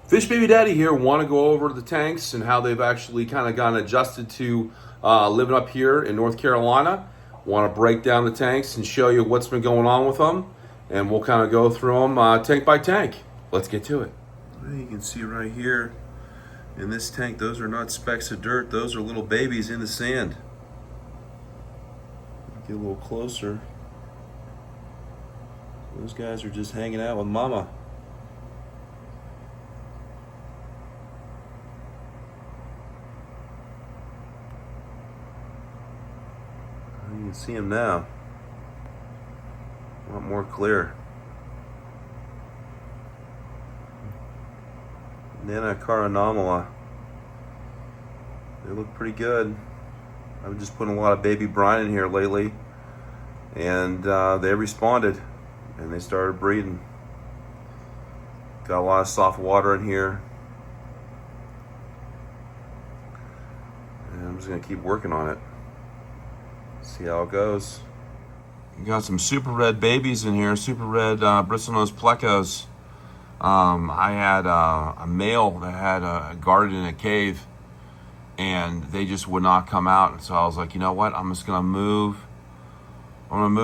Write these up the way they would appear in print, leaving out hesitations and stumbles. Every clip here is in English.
Fish Baby Daddy here. Want to go over the tanks and how they've actually kind of gotten adjusted to living up here in North Carolina. Want to break down the tanks and show you what's been going on with them, and we'll kind of go through them tank by tank. Let's get to it. You can see right here in this tank, those are not specks of dirt. Those are little babies in the sand. Get a little closer. Those guys are just hanging out with mama. You can see them now. A lot more clear. Anomala. They look pretty good. I've been just putting a lot of baby brine in here lately, and they responded and they started breeding. Got a lot of soft water in here, and I'm just gonna keep working on it. See how it goes. You got some super red babies in here, super red bristlenose plecos. I had a male that had guarded in a cave, and they just would not come out. And so I was like, you know what? I'm gonna move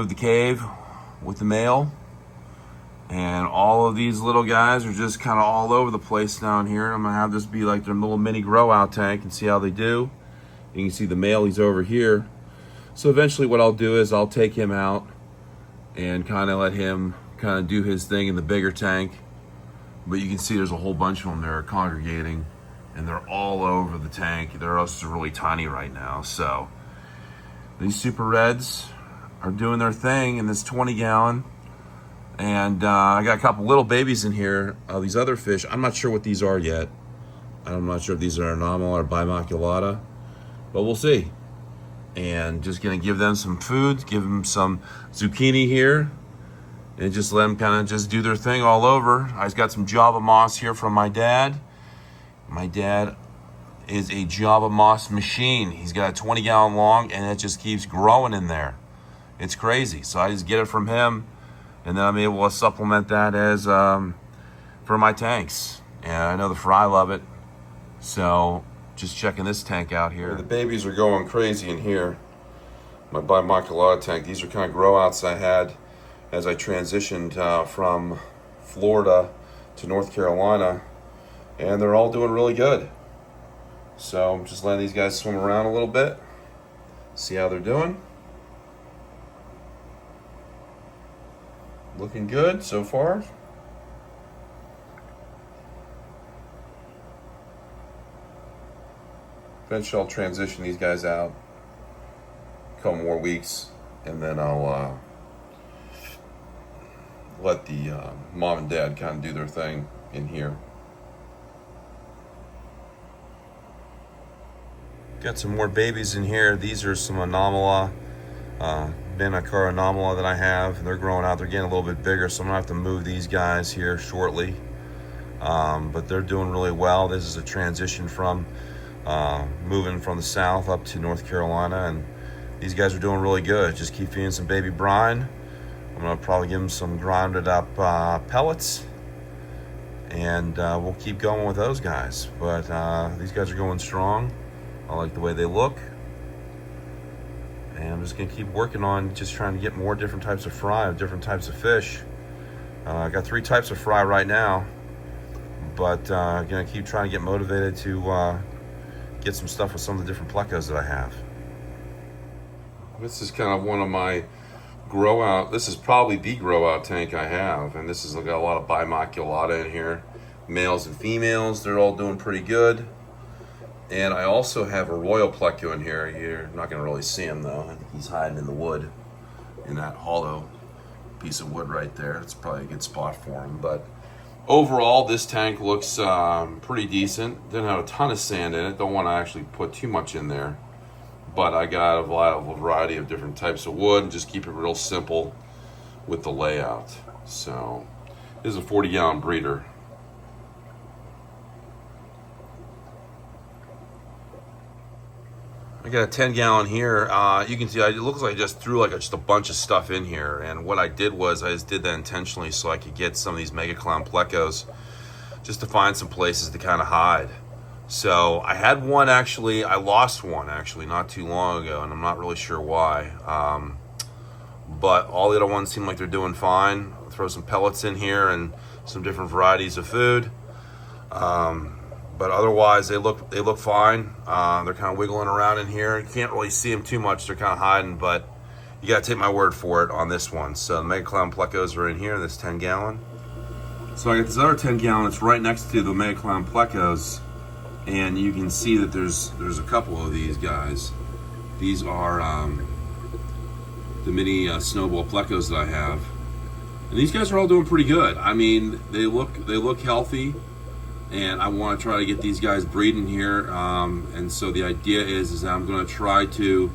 the cave with the male, and all of these little guys are just kind of all over the place down here. I'm gonna have this be like their little mini grow out tank and see how they do. You can see the male, he's over here. So eventually what I'll do is I'll take him out and kind of let him kind of do his thing in the bigger tank. But you can see there's a whole bunch of them there congregating, and they're all over the tank. They're also really tiny right now. So these super reds are doing their thing in this 20 gallon. And I got a couple little babies in here. These other fish, I'm not sure what these are yet. I'm not sure if these are anomal or bimaculata, but we'll see. And just gonna give them some food, give them some zucchini here, and just let them kind of just do their thing all over. I just got some Java moss here from my dad. My dad is a Java moss machine. He's got a 20 gallon long, and it just keeps growing in there. It's crazy. So I just get it from him, and then I'm able to supplement that as for my tanks. And I know the fry love it. So just checking this tank out here. The babies are going crazy in here. My bimaculata tank. These are kind of grow outs I had as I transitioned from Florida to North Carolina, and they're all doing really good. So I'm just letting these guys swim around a little bit, see how they're doing. Looking good so far. Eventually I'll transition these guys out a couple more weeks, and then I'll let the mom and dad kind of do their thing in here. Got some more babies in here. These are some anomala, Benacar anomala that I have, and they're growing out. They're getting a little bit bigger, so I'm gonna have to move these guys here shortly. But they're doing really well. This is a transition from moving from the south up to North Carolina, and these guys are doing really good. Just keep feeding some baby brine. I'm gonna probably give them some grounded up pellets, and we'll keep going with those guys. But these guys are going strong. I like the way they look, and I'm just gonna keep working on just trying to get more different types of fry of different types of fish. I got 3 types of fry right now, but gonna keep trying to get motivated to get some stuff with some of the different plecos that I have. This is kind of one of my grow out. This is probably the grow out tank I have, and this has got a lot of bimaculata in here, males and females. They're all doing pretty good. And I also have a royal pleco in here. You're not going to really see him though. I think he's hiding in the wood, in that hollow piece of wood right there. It's probably a good spot for him. But overall, this tank looks pretty decent. Didn't have a ton of sand in it. Don't want to actually put too much in there. But I got a variety of different types of wood, and just keep it real simple with the layout. So this is a 40 gallon breeder. I got a 10 gallon here. You can see it looks like I just threw just a bunch of stuff in here. And what I did was I just did that intentionally so I could get some of these mega clown plecos just to find some places to kind of hide. So I had one actually, I lost one actually not too long ago, and I'm not really sure why. But all the other ones seem like they're doing fine. I'll throw some pellets in here and some different varieties of food. But otherwise, they look fine. They're kind of wiggling around in here. You can't really see them too much. They're kind of hiding, but you got to take my word for it on this one. So the Mega Clown plecos are in here, this 10-gallon. So I got this other 10-gallon. It's right next to the Mega Clown plecos. And you can see that there's a couple of these guys. These are the mini snowball plecos that I have, and these guys are all doing pretty good. I mean, they look healthy, and I want to try to get these guys breeding here. And so the idea is that I'm going to try to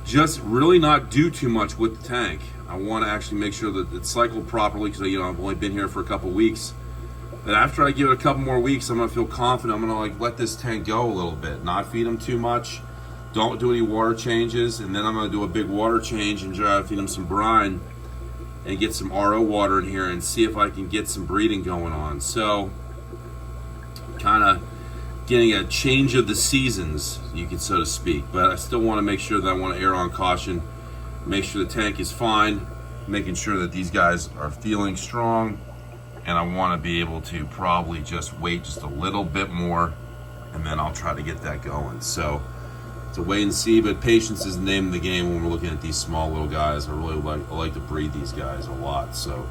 just really not do too much with the tank. I want to actually make sure that it's cycled properly, because I've only been here for a couple weeks. But after I give it a couple more weeks, I'm gonna feel confident. I'm gonna let this tank go a little bit, not feed them too much, don't do any water changes, and then I'm gonna do a big water change and try to feed them some brine and get some RO water in here and see if I can get some breeding going on. So, kind of getting a change of the seasons, you could so to speak. But I still want to make sure that I want to err on caution, make sure the tank is fine, making sure that these guys are feeling strong. And I want to be able to probably just wait just a little bit more, and then I'll try to get that going. So it's a wait and see, but patience is the name of the game when we're looking at these small little guys. I really like to breed these guys a lot. So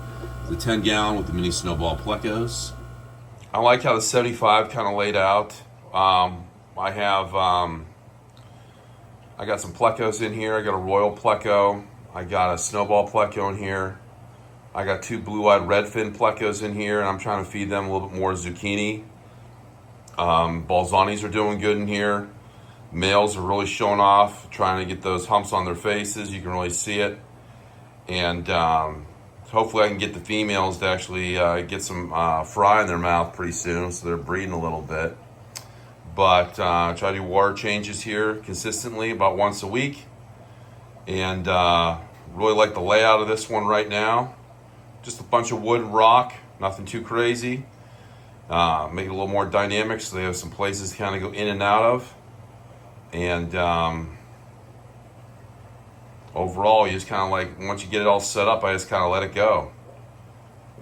the 10-gallon with the mini snowball plecos. I like how the 75 kind of laid out. I got some plecos in here. I got a royal pleco. I got a snowball pleco in here. I got 2 blue-eyed redfin plecos in here, and I'm trying to feed them a little bit more zucchini. Balzanis are doing good in here. Males are really showing off, trying to get those humps on their faces. You can really see it. And hopefully I can get the females to actually get some fry in their mouth pretty soon, so they're breeding a little bit. But try to do water changes here consistently, about once a week. And really like the layout of this one right now. Just a bunch of wood and rock, nothing too crazy. Make it a little more dynamic so they have some places to kind of go in and out of. And overall, you just kind of once you get it all set up, I just kind of let it go.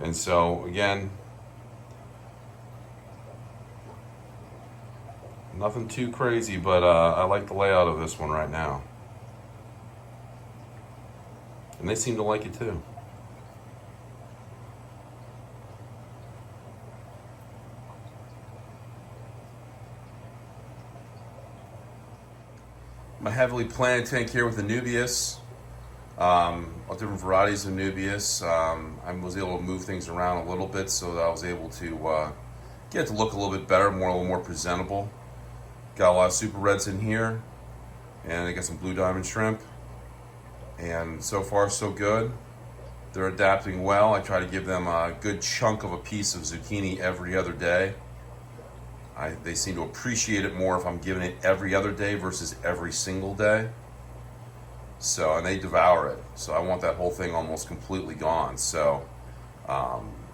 And so, again, nothing too crazy, but I like the layout of this one right now. And they seem to like it too. My heavily planted tank here with the Nubius, all different varieties of Nubius. I was able to move things around a little bit so that I was able to get it to look a little bit better, a little more presentable. Got a lot of super reds in here, and I got some blue diamond shrimp. And so far so good. They're adapting well. I try to give them a good chunk of a piece of zucchini every other day. They seem to appreciate it more if I'm giving it every other day versus every single day. So, and they devour it. So I want that whole thing almost completely gone. So,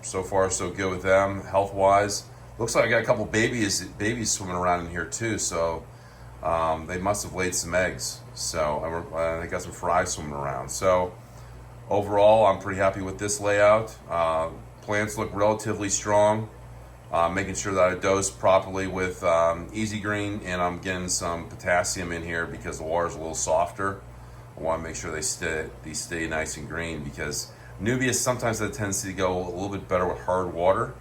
so far so good with them health-wise. Looks like I got a couple babies swimming around in here too. So they must have laid some eggs. So they got some fry swimming around. So overall, I'm pretty happy with this layout. Plants look relatively strong. Making sure that I dose properly with Easy Green, and I'm getting some potassium in here because the water's a little softer. I want to make sure they stay nice and green, because Nubius sometimes has a tendency to go a little bit better with hard water,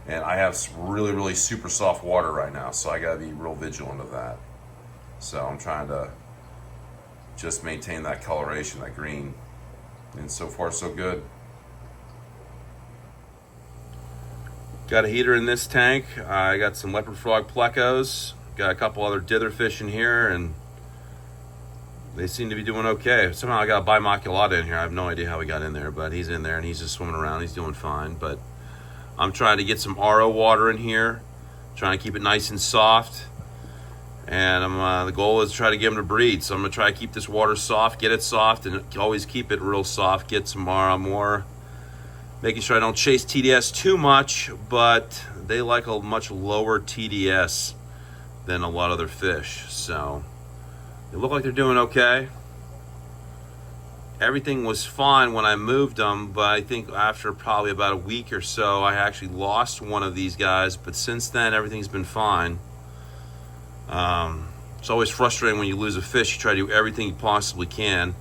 and I have really super soft water right now, so I got to be real vigilant of that. So I'm trying to just maintain that coloration, that green, and so far so good. Got a heater in this tank. I got some leopard frog plecos. Got a couple other dither fish in here, and they seem to be doing okay. Somehow I got a bimaculata in here. I have no idea how he got in there, but he's in there and he's just swimming around. He's doing fine. But I'm trying to get some RO water in here, trying to keep it nice and soft. And the goal is to try to get them to breed. So I'm gonna try to keep this water soft, get it soft, and always keep it real soft. Get some more. Making sure I don't chase TDS too much, but they like a much lower TDS than a lot of other fish. So they look like they're doing okay. Everything was fine when I moved them, but I think after probably about a week or so, I actually lost one of these guys. But since then, everything's been fine. It's always frustrating when you lose a fish. You try to do everything you possibly can,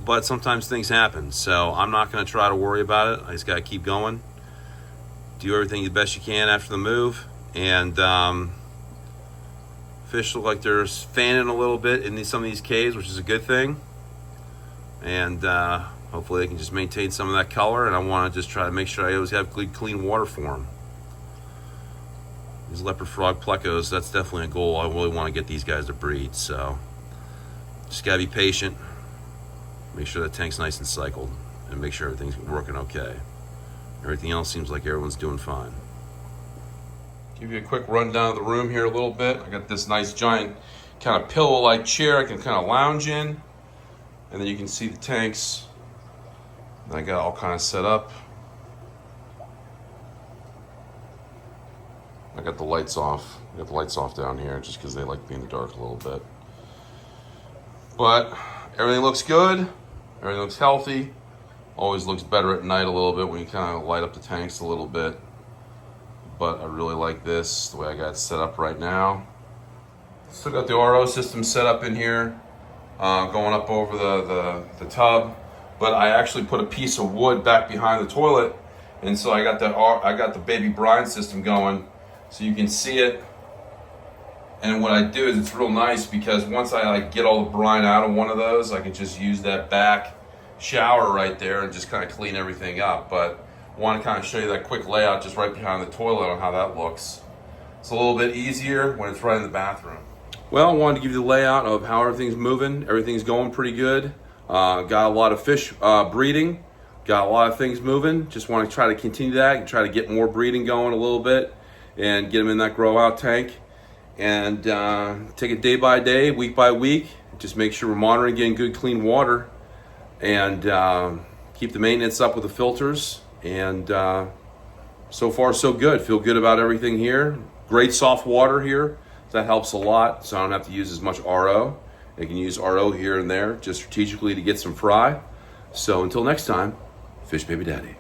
but sometimes things happen. So I'm not going to try to worry about it. I just got to keep going. Do everything the best you can after the move. And fish look like they're fanning a little bit in some of these caves, which is a good thing. And hopefully they can just maintain some of that color. And I want to just try to make sure I always have clean water for them. These leopard frog plecos, that's definitely a goal. I really want to get these guys to breed. So just got to be patient. Make sure that tank's nice and cycled. And make sure everything's working okay. Everything else seems like everyone's doing fine. Give you a quick rundown of the room here a little bit. I got this nice giant kind of pillow-like chair I can kind of lounge in. And then you can see the tanks. I got all kind of set up. I got the lights off. I got the lights off down here just because they like to be in the dark a little bit. But everything looks good. Everything looks healthy. Always looks better at night a little bit when you kind of light up the tanks a little bit. But I really like this, the way I got it set up right now. Still got the RO system set up in here. Going up over the tub, but I actually put a piece of wood back behind the toilet, and so I got the baby brine system going, so you can see it. And what I do is it's real nice because once I get all the brine out of one of those, I can just use that back shower right there and just kind of clean everything up. But I want to kind of show you that quick layout just right behind the toilet on how that looks. It's a little bit easier when it's right in the bathroom. Well, I wanted to give you the layout of how everything's moving. Everything's going pretty good. Got a lot of fish breeding. Got a lot of things moving. Just want to try to continue that and try to get more breeding going a little bit and get them in that grow out tank. And take it day by day, week by week. Just make sure we're monitoring, getting good clean water, and keep the maintenance up with the filters. And so far so good. Feel good about everything here. Great soft water here. That helps a lot, so I don't have to use as much RO. I can use RO here and there just strategically to get some fry. So until next time, fish baby daddy.